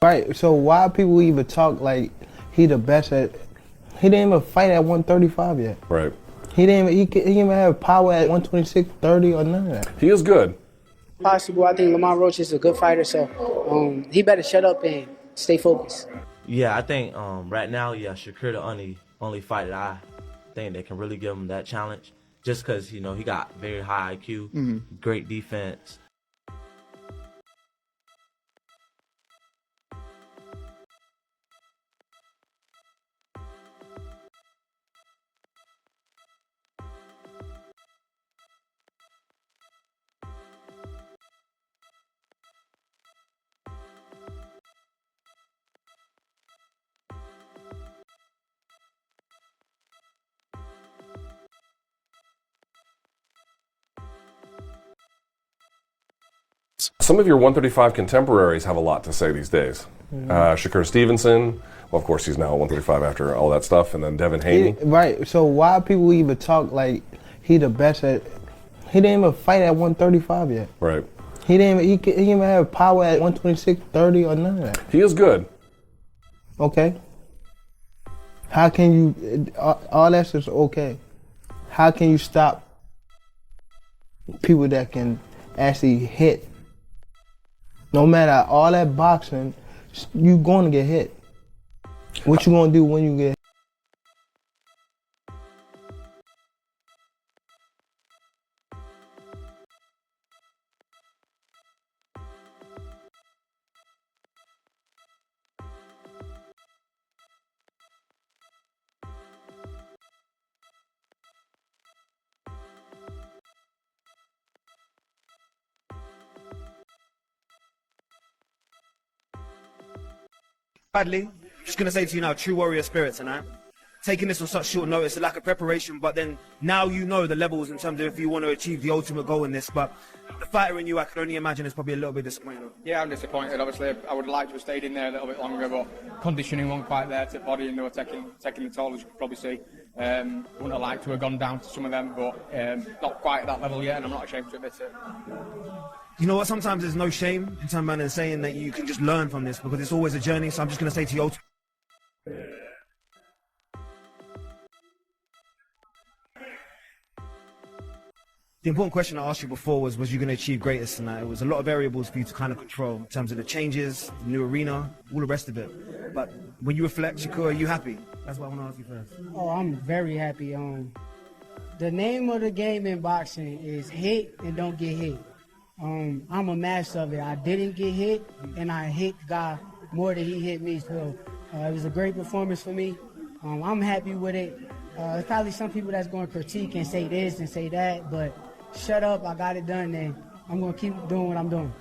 Right. So why people even talk like he the best at? He didn't even fight at 135 yet. Right. He didn't even have power at 126, 30 or none of that. He is good. Possible. I think Lamont Roach is a good fighter, so he better shut up and stay focused. Yeah, I think right now, yeah, Shakur the only fight that I think that can really give him that challenge, just because he got very high IQ, great defense. Some of your 135 contemporaries have a lot to say these days. Shakur Stevenson, well, of course, he's now 135 after all that stuff, and then Devin Haney. Right. So why people even talk like he the best at? He didn't even fight at 135 yet. Right. He didn't even have power at 126, 30 or none of that. He is good. Okay. How can you? All that's just okay. How can you stop people that can actually hit? No matter all that boxing, you gonna get hit. What you gonna do when you get hit? Badly, just going to say to you now, true warrior spirit tonight. Taking this on such short notice, a lack of preparation, but then now you know the levels in terms of if you want to achieve the ultimate goal in this. But the fighter in you, I can only imagine, is probably a little bit disappointed. Yeah, I'm disappointed. Obviously, I would like to have stayed in there a little bit longer, but conditioning wasn't quite there to body, and they were taking the toll, as you could probably see. Wouldn't have liked to have gone down to some of them, but not quite at that level yet, and I'm not ashamed to admit it. You know what? Sometimes there's no shame in some man in saying that you can just learn from this because it's always a journey. So I'm just going to say to you, the important question I asked you before was you going to achieve greatness tonight? It was a lot of variables for you to kind of control in terms of the changes, the new arena, all the rest of it. But when you reflect, Shakur, are you happy? That's what I want to ask you first. Oh, I'm very happy. The name of the game in boxing is hit and don't get hit. I'm a master of it. I didn't get hit, and I hit the guy more than he hit me. So it was a great performance for me. I'm happy with it. There's probably some people that's going to critique and say this and say that, but shut up, I got it done, and I'm going to keep doing what I'm doing.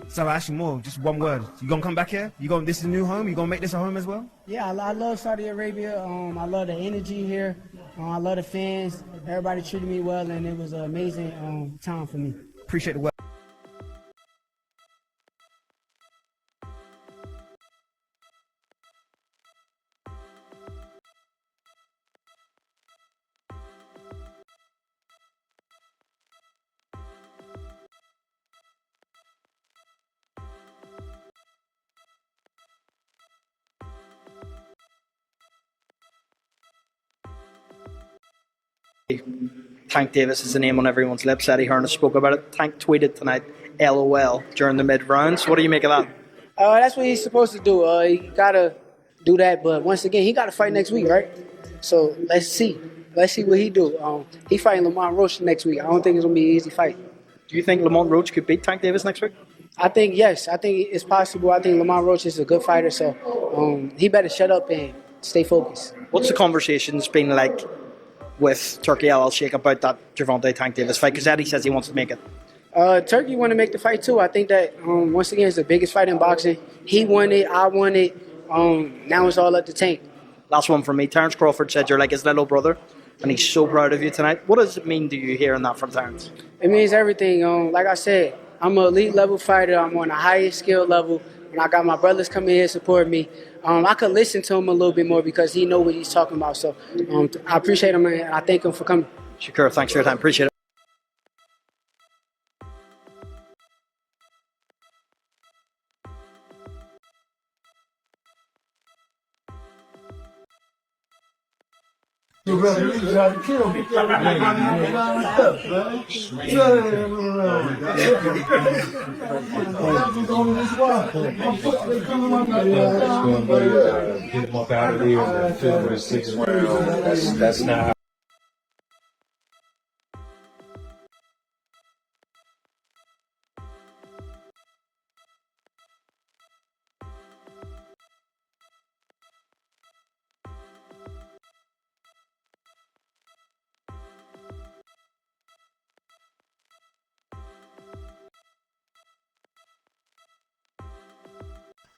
So actually more, just one word. You going to come back here? This is a new home? You going to make this a home as well? Yeah, I love Saudi Arabia. I love the energy here. I love the fans. Everybody treated me well, and it was an amazing time for me. Appreciate the work. Tank Davis is the name on everyone's lips. Eddie Hearn spoke about it. Tank tweeted tonight, LOL, during the mid-rounds. What do you make of that? That's what he's supposed to do. He got to do that, but once again, he got to fight next week, right? So let's see. Let's see what he do. He fighting Lamont Roach next week. I don't think it's going to be an easy fight. Do you think Lamont Roach could beat Tank Davis next week? I think, yes. I think it's possible. I think Lamont Roach is a good fighter, so he better shut up and stay focused. What's the conversations been like with Turkey Al Sheikh about that Gervonta Tank Davis fight? Because Eddie says he wants to make it. Turkey want to make the fight too. I think that once again it's the biggest fight in boxing. He won it, I won it. Now it's all up to Tank. Last one from me. Terence Crawford said you're like his little brother, and he's so proud of you tonight. What does it mean to you hearing that from Terence? It means everything. Like I said, I'm an elite level fighter. I'm on the highest skill level, and I got my brothers coming here supporting me. I could listen to him a little bit more because he know what he's talking about. So I appreciate him, and I thank him for coming. Shakur, thanks for your time. Appreciate it. Get him up out of there and fill with 6 rounds. That's not.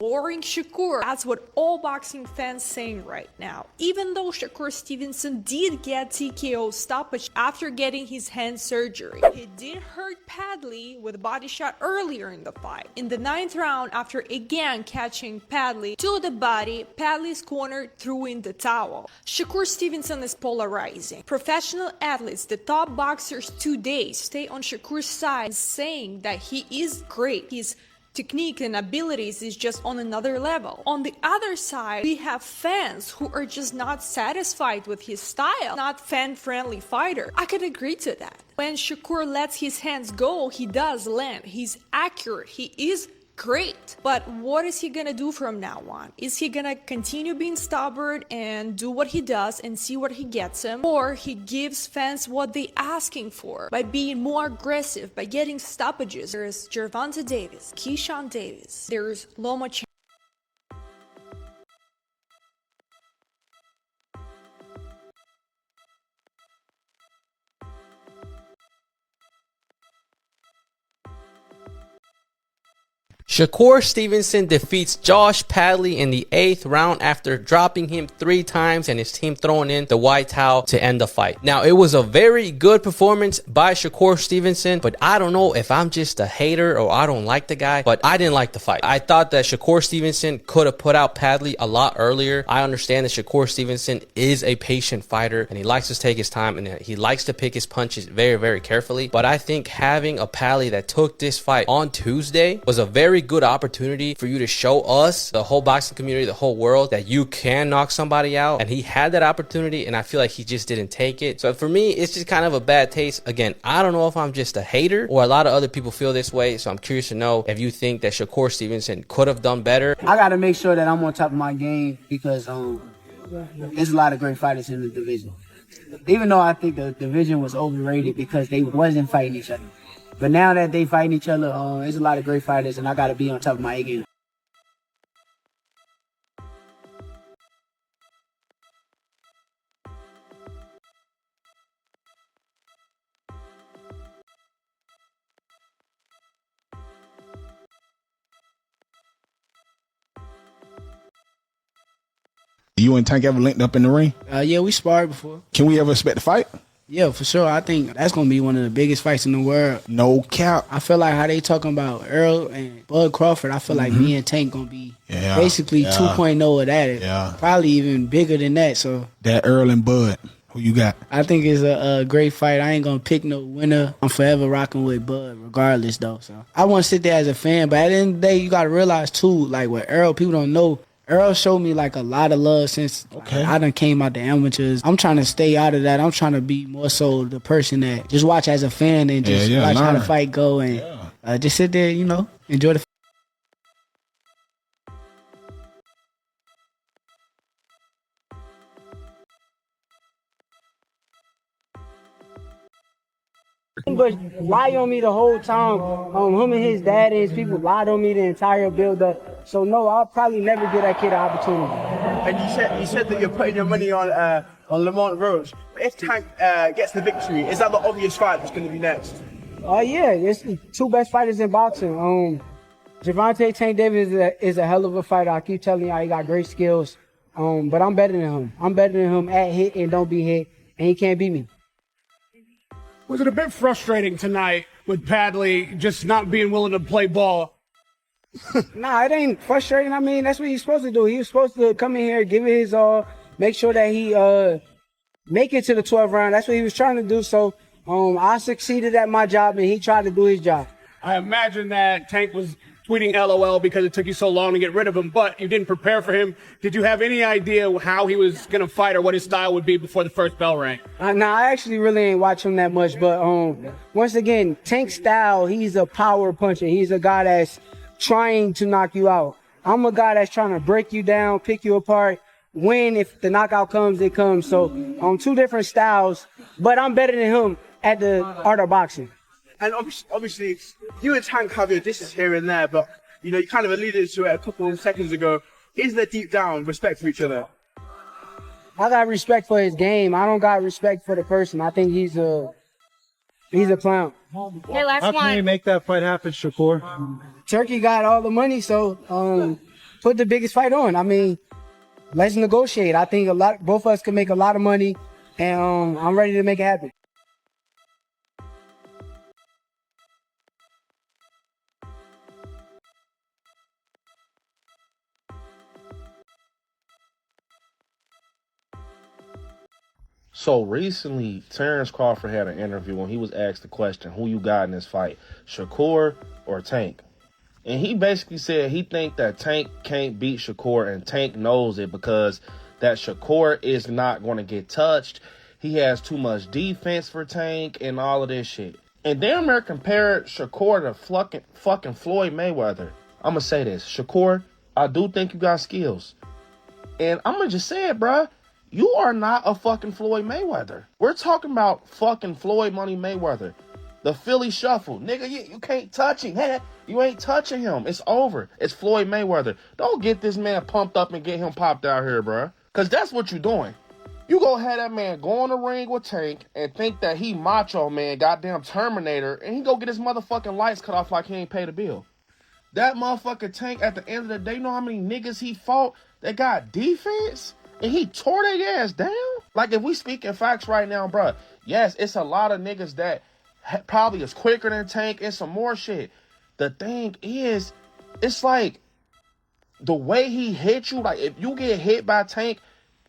Boring Shakur. That's what all boxing fans saying right now. Even though Shakur Stevenson did get TKO stoppage after getting his hand surgery, he did hurt Padley with a body shot earlier in the fight. In the 9th round, after again catching Padley to the body, Padley's corner threw in the towel. Shakur Stevenson is polarizing. Professional athletes, the top boxers today, stay on Shakur's side, saying that he is great. His technique and abilities is just on another level. On the other side, we have fans who are just not satisfied with his style, not fan-friendly fighter. I could agree to that. When Shakur lets his hands go, he does land. He's accurate. He is great. But what is he gonna do from now on? Is he gonna continue being stubborn and do what he does and see what he gets him? Or he gives fans what they're asking for by being more aggressive, by getting stoppages? There's Gervonta Davis, Keyshawn Davis, there's Loma Shakur Stevenson defeats Josh Padley in the 8th round after dropping him 3 times and his team throwing in the white towel to end the fight. Now, it was a very good performance by Shakur Stevenson, but I don't know if I'm just a hater or I don't like the guy, but I didn't like the fight. I thought that Shakur Stevenson could have put out Padley a lot earlier. I understand that Shakur Stevenson is a patient fighter and he likes to take his time and he likes to pick his punches very, very carefully, but I think having a Padley that took this fight on Tuesday was a very good opportunity for you to show us, the whole boxing community, the whole world, that you can knock somebody out, and he had that opportunity and I feel like he just didn't take it. So for me, it's just kind of a bad taste. Again, I don't know if I'm just a hater or a lot of other people feel this way, so I'm curious to know if you think that Shakur Stevenson could have done better. I got to make sure that I'm on top of my game because there's a lot of great fighters in the division. Even though I think the division was overrated because they wasn't fighting each other. But now that they fighting each other, there's a lot of great fighters, and I got to be on top of my A game. You and Tank ever linked up in the ring? Yeah, we sparred before. Can we ever expect a fight? Yeah, for sure. I think that's going to be one of the biggest fights in the world. No cap. I feel like how they talking about Earl and Bud Crawford, I feel like me and Tank going to be basically 2.0 of that. Yeah. Probably even bigger than that. So that Earl and Bud, who you got? I think it's a great fight. I ain't going to pick no winner. I'm forever rocking with Bud regardless, though. So I want to sit there as a fan. But at the end of the day, you got to realize, too, like with Earl, people don't know. Earl showed me like a lot of love since I done came out the amateurs. I'm trying to stay out of that. I'm trying to be more so the person that just watch as a fan and just watch how the fight go and just sit there, you know, enjoy the But lie on me the whole time. Him and his dad and his people lied on me the entire build-up. So no, I'll probably never give that kid an opportunity. And you said that you're putting your money on Lamont Rose. If Tank gets the victory, is that the obvious fight that's going to be next? Yeah, it's the 2 best fighters in boxing. Gervonta Tank Davis is a hell of a fighter. I keep telling y'all he got great skills. But I'm better than him. I'm better than him at hit and don't be hit, and he can't beat me. Was it a bit frustrating tonight with Padley just not being willing to play ball? Nah, it ain't frustrating. I mean, that's what he's supposed to do. He was supposed to come in here, give it his all, make sure that he make it to the 12th round. That's what he was trying to do. So I succeeded at my job, and he tried to do his job. I imagine that Tank was tweeting LOL because it took you so long to get rid of him, but you didn't prepare for him. Did you have any idea how he was going to fight or what his style would be before the first bell rang? Nah, I actually really ain't watch him that much, but once again, Tank's style, he's a power puncher. He's a guy that's trying to knock you out. I'm a guy that's trying to break you down, pick you apart, win. If the knockout comes, it comes. So on two different styles, but I'm better than him at the art of boxing. And obviously, you and Tank have your dishes here and there, but you kind of alluded to it a couple of seconds ago. Is there deep down respect for each other? I got respect for his game. I don't got respect for the person. I think he's a clown. Hey, last one. How can you make that fight happen, Shakur? Turkey got all the money, so put the biggest fight on. I mean, let's negotiate. I think both of us can make a lot of money, and I'm ready to make it happen. So recently, Terrence Crawford had an interview when he was asked the question, who you got in this fight, Shakur or Tank? And he basically said he think that Tank can't beat Shakur, and Tank knows it because that Shakur is not going to get touched. He has too much defense for Tank and all of this shit. And damn near compared Shakur to fucking Floyd Mayweather. I'm going to say this. Shakur, I do think you got skills. And I'm going to just say it, bruh. You are not a fucking Floyd Mayweather. We're talking about fucking Floyd Money Mayweather. The Philly Shuffle. Nigga, you can't touch him. You ain't touching him. It's over. It's Floyd Mayweather. Don't get this man pumped up and get him popped out here, bruh. Because that's what you're doing. You go have that man go in the ring with Tank and think that he Macho Man, goddamn Terminator, and he go get his motherfucking lights cut off like he ain't paid a bill. That motherfucker Tank, at the end of the day, you know how many niggas he fought that got defense? And he tore their ass down? Like, if we speaking facts right now, bruh, yes, it's a lot of niggas that probably is quicker than Tank and some more shit. The thing is, it's like, the way he hit you, like, if you get hit by Tank,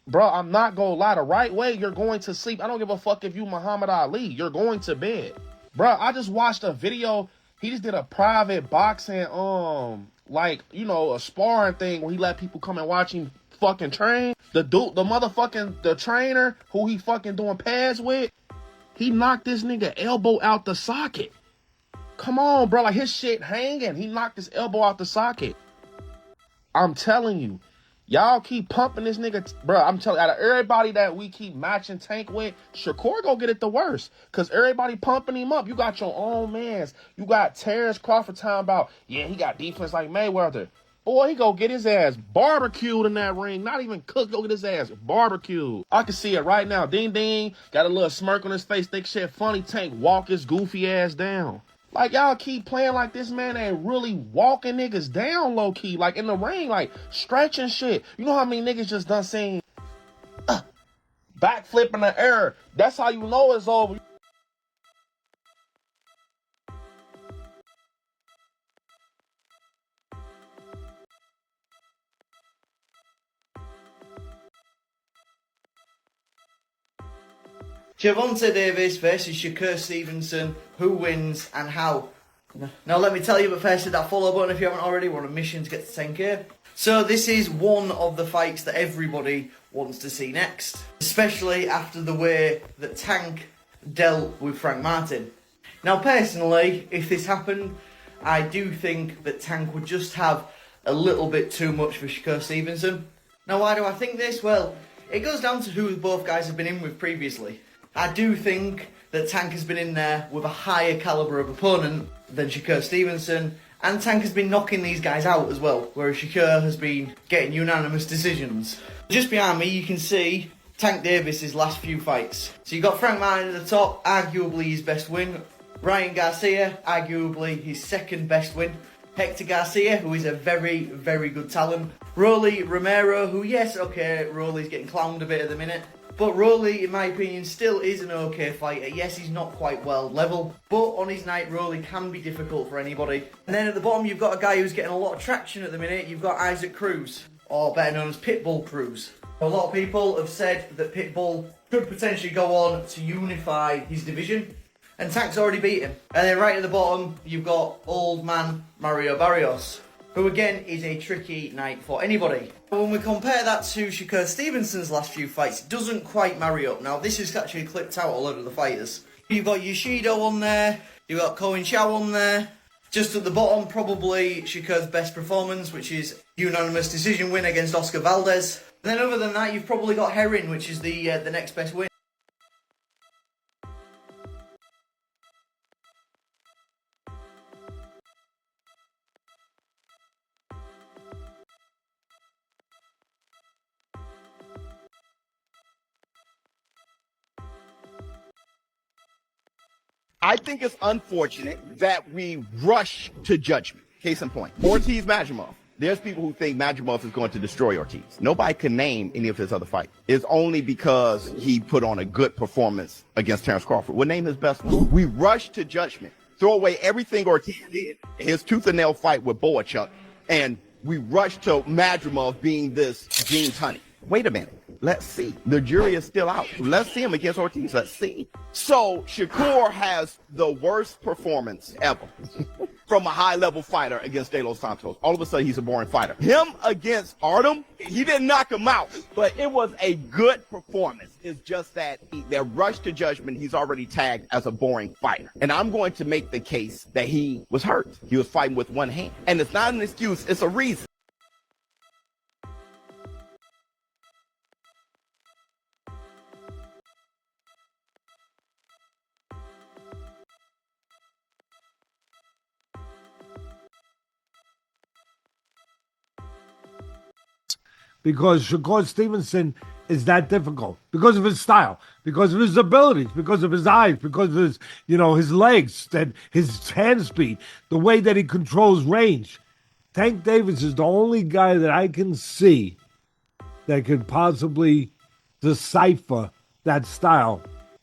bro, I'm not gonna lie, the right way, you're going to sleep. I don't give a fuck if you Muhammad Ali. You're going to bed. Bro, I just watched a video. He just did a private boxing, like, a sparring thing where he let people come and watch him fucking train. The trainer who he fucking doing pads with, he knocked this nigga elbow out the socket. Come on, bro, like his shit hanging. He knocked his elbow out the socket. I'm telling you, y'all keep pumping this nigga, bro. I'm telling you, out of everybody that we keep matching Tank with, Shakur go get it the worst. Because everybody pumping him up. You got your own mans. You got Terrence Crawford talking about, yeah, he got defense like Mayweather. Boy, he go get his ass barbecued in that ring. Not even cooked, go get his ass barbecued. I can see it right now. Ding, ding. Got a little smirk on his face. Think shit funny. Tank walk his goofy ass down. Like, y'all keep playing like this man ain't really walking niggas down low-key. Like, in the ring, like, stretching shit. You know how many niggas just done seen backflip in the air? That's how you know it's over. Gervonta Davis versus Shakur Stevenson. Who wins and how? Now let me tell you, but first hit that follow button if you haven't already. We're on a mission to get to 10k. So this is one of the fights that everybody wants to see next. Especially after the way that Tank dealt with Frank Martin. Now personally, if this happened, I do think that Tank would just have a little bit too much for Shakur Stevenson. Now why do I think this? Well, it goes down to who both guys have been in with previously. I do think that Tank has been in there with a higher calibre of opponent than Shakur Stevenson, and Tank has been knocking these guys out as well, whereas Shakur has been getting unanimous decisions. Just behind me you can see Tank Davis' last few fights. So you've got Frank Martin at the top, arguably his best win. Ryan Garcia, arguably his second best win. Hector Garcia, who is a very, very good talent. Rolly Romero, who, yes, okay, Rolly's getting clowned a bit at the minute. But Rolly, in my opinion, still is an okay fighter. Yes, he's not quite world level, but on his night, Rolly can be difficult for anybody. And then at the bottom, you've got a guy who's getting a lot of traction at the minute. You've got Isaac Cruz, or better known as Pitbull Cruz. A lot of people have said that Pitbull could potentially go on to unify his division. And Tank's already beat him. And then right at the bottom, you've got old man Mario Barrios, who again is a tricky night for anybody. When we compare that to Shakur Stevenson's last few fights, it doesn't quite marry up. Now, this has actually clipped out a lot of the fighters. You've got Yoshido on there, you've got Cohen Chow on there. Just at the bottom, probably Shakur's best performance, which is unanimous decision win against Oscar Valdez. And then other than that, you've probably got Herring, which is the next best win. I think it's unfortunate that we rush to judgment. Case in point, Ortiz Madrimov. There's people who think Madrimov is going to destroy Ortiz. Nobody can name any of his other fights. It's only because he put on a good performance against Terrence Crawford. We'll name his best one. We rush to judgment, throw away everything Ortiz did, his tooth and nail fight with Boachuk, and we rush to Madrimov being this Gene Tunney. Wait a minute. Let's see. The jury is still out. Let's see him against Ortiz. Let's see. So Shakur has the worst performance ever from a high-level fighter against De Los Santos. All of a sudden, he's a boring fighter. Him against Artem, he didn't knock him out, but it was a good performance. It's just that they're rushed to judgment. He's already tagged as a boring fighter. And I'm going to make the case that he was hurt. He was fighting with one hand. And it's not an excuse. It's a reason. Because Shakur Stevenson is that difficult because of his style, because of his abilities, because of his eyes, because of his, his legs, that his hand speed, the way that he controls range. Tank Davis is the only guy that I can see that could possibly decipher that style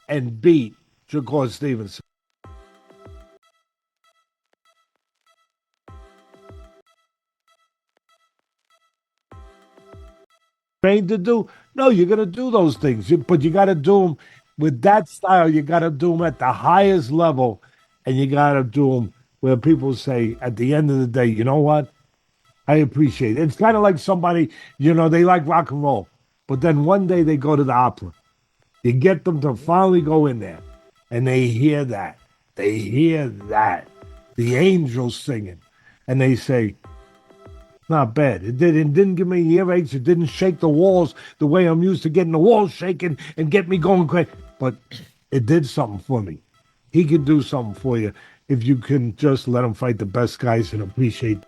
and beat Shakur Stevenson. Trained to do? No, you're going to do those things, but you got to do them with that style. You got to do them at the highest level, and you got to do them where people say, at the end of the day, you know what? I appreciate it. It's kind of like somebody, they like rock and roll, but then one day they go to the opera. You get them to finally go in there, and they hear that. They hear that. The angels singing, and they say, not bad. It didn't give me earaches. It didn't shake the walls the way I'm used to getting the walls shaking and get me going crazy. But it did something for me. He can do something for you if you can just let him fight the best guys and appreciate.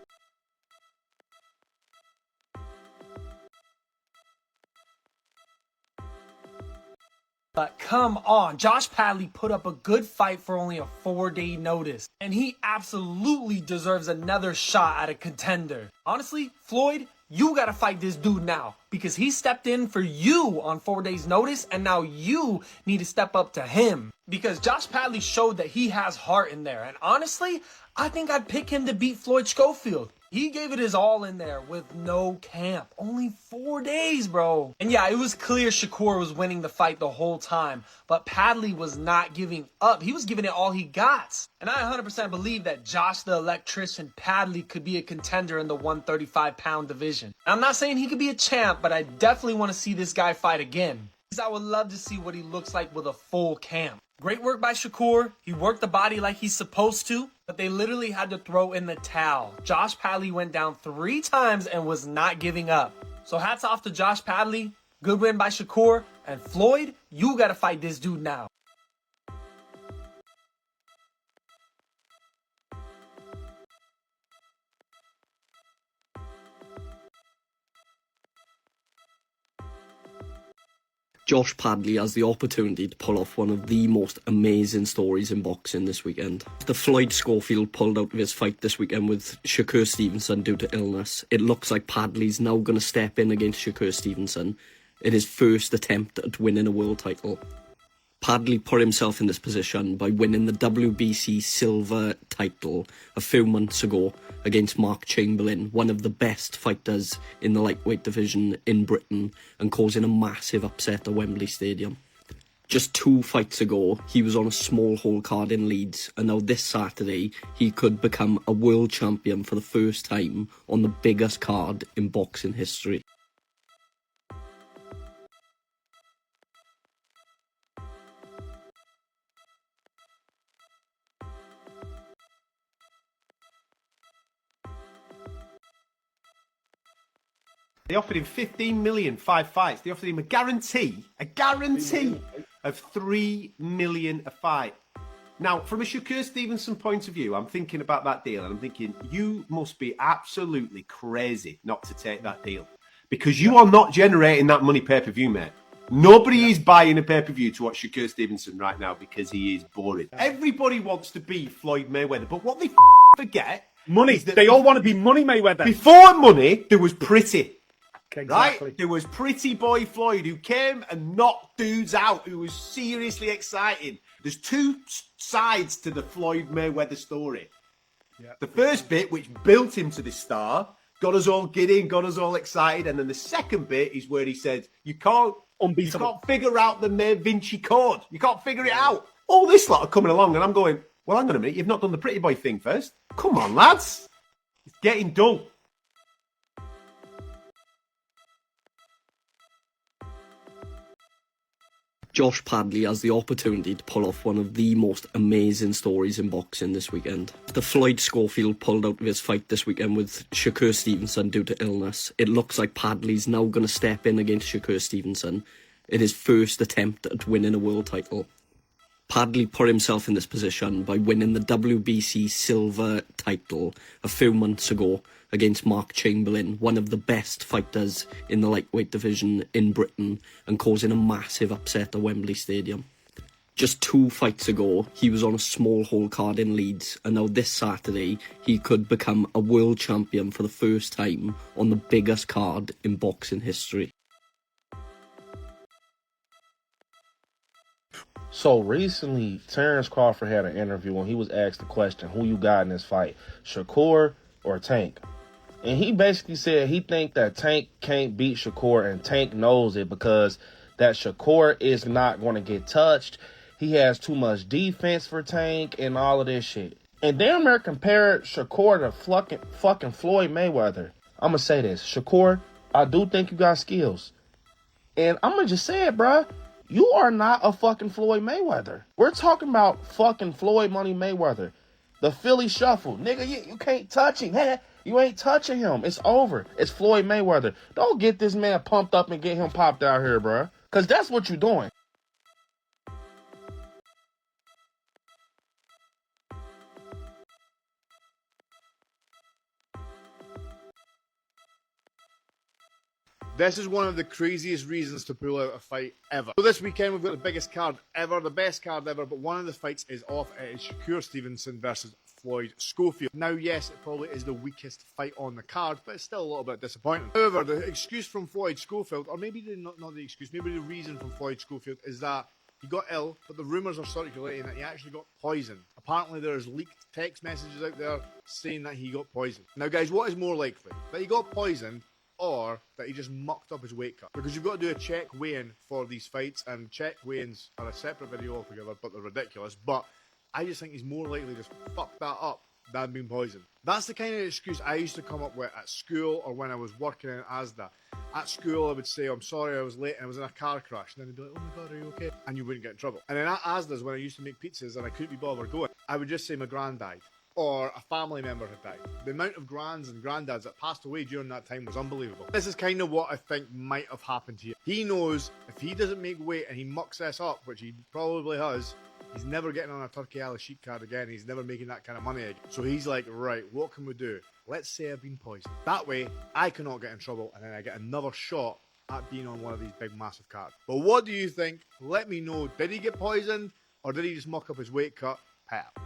But come on, Josh Padley put up a good fight for only a 4-day notice, and he absolutely deserves another shot at a contender. Honestly, Floyd, you gotta fight this dude now, because he stepped in for you on 4 days notice, and now you need to step up to him. Because Josh Padley showed that he has heart in there, and honestly, I think I'd pick him to beat Floyd Schofield. He gave it his all in there with no camp. Only 4 days, bro. And yeah, it was clear Shakur was winning the fight the whole time, but Padley was not giving up. He was giving it all he got. And I 100% believe that Josh the Electrician Padley could be a contender in the 135-pound division. And I'm not saying he could be a champ, but I definitely want to see this guy fight again. I would love to see what he looks like with a full camp. Great work by Shakur. He worked the body like he's supposed to, but they literally had to throw in the towel. Josh Padley went down 3 times and was not giving up. So hats off to Josh Padley. Good win by Shakur. And Floyd, you gotta fight this dude now. Josh Padley has the opportunity to pull off one of the most amazing stories in boxing this weekend. The Floyd Schofield pulled out of his fight this weekend with Shakur Stevenson due to illness. It looks like Padley's now going to step in against Shakur Stevenson in his first attempt at winning a world title. Padley put himself in this position by winning the WBC silver title a few months ago against Mark Chamberlain, one of the best fighters in the lightweight division in Britain, and causing a massive upset at Wembley Stadium. Just 2 fights ago, he was on a small hole card in Leeds, and now this Saturday, he could become a world champion for the first time on the biggest card in boxing history. They offered him 15 million, 5 fights. They offered him a guarantee of 3 million a fight. Now, from a Shakur Stevenson point of view, I'm thinking about that deal and I'm thinking, you must be absolutely crazy not to take that deal. Because you are not generating that money pay-per-view, mate. Nobody is buying a pay-per-view to watch Shakur Stevenson right now because he is boring. Everybody wants to be Floyd Mayweather, but what they forget... Money. They all want to be Money Mayweather. Before money, there was pretty. Exactly. Right? There was pretty boy Floyd who came and knocked dudes out, who was seriously exciting. There's 2 sides to the Floyd Mayweather story. Yeah. The first bit, which built him to this star, got us all giddy, got us all excited. And then the second bit is where he said, you can't figure out the Da Vinci Code. You can't figure it out. All this lot are coming along and I'm going, well, hang on a minute. You've not done the pretty boy thing first. Come on, lads. It's getting dull. Josh Padley has the opportunity to pull off one of the most amazing stories in boxing this weekend. The Floyd Schofield pulled out of his fight this weekend with Shakur Stevenson due to illness. It looks like Padley's now going to step in against Shakur Stevenson in his first attempt at winning a world title. Padley put himself in this position by winning the WBC silver title a few months ago against Mark Chamberlain, one of the best fighters in the lightweight division in Britain, and causing a massive upset at Wembley Stadium. Just 2 fights ago, he was on a small hole card in Leeds, and now this Saturday, he could become a world champion for the first time on the biggest card in boxing history. So recently, Terrence Crawford had an interview when he was asked the question, who you got in this fight, Shakur or Tank? And he basically said he think that Tank can't beat Shakur, and Tank knows it because that Shakur is not going to get touched. He has too much defense for Tank and all of this shit. And damn near compared Shakur to fucking Floyd Mayweather. I'm going to say this. Shakur, I do think you got skills. And I'm going to just say it, bruh. You are not a fucking Floyd Mayweather. We're talking about fucking Floyd Money Mayweather. The Philly Shuffle. Nigga, you can't touch him. Hey, you ain't touching him. It's over. It's Floyd Mayweather. Don't get this man pumped up and get him popped out here, bruh. Because that's what you're doing. This is one of the craziest reasons to pull out a fight ever. So this weekend we've got the biggest card ever, the best card ever, but one of the fights is off. It is Shakur Stevenson versus Floyd Schofield. Now, yes, it probably is the weakest fight on the card, but it's still a little bit disappointing. However, the excuse from Floyd Schofield, or maybe not the excuse, maybe the reason from Floyd Schofield is that he got ill, but the rumours are circulating that he actually got poisoned. Apparently there's leaked text messages out there saying that he got poisoned. Now, guys, what is more likely? That he got poisoned, or that he just mucked up his weight cut? Because you've got to do a check weigh-in for these fights, and check weigh-ins are a separate video altogether, but they're ridiculous. But I just think he's more likely to just fuck that up than being poisoned. That's the kind of excuse I used to come up with at school or when I was working in ASDA. At school, I would say, I'm sorry I was late and I was in a car crash. And then they'd be like, oh my God, are you okay? And you wouldn't get in trouble. And then at ASDA's, when I used to make pizzas and I couldn't be bothered going, I would just say my gran died. Or a family member had died. The amount of grands and granddads that passed away during that time was unbelievable. This is kind of what I think might have happened here. He knows if he doesn't make weight and he mucks this up, which he probably has, he's never getting on a Turkey Alley sheep card again. He's never making that kind of money again. So he's like, right, what can we do? Let's say I've been poisoned. That way, I cannot get in trouble and then I get another shot at being on one of these big massive cards. But what do you think? Let me know. Did he get poisoned or did he just muck up his weight cut? Pep.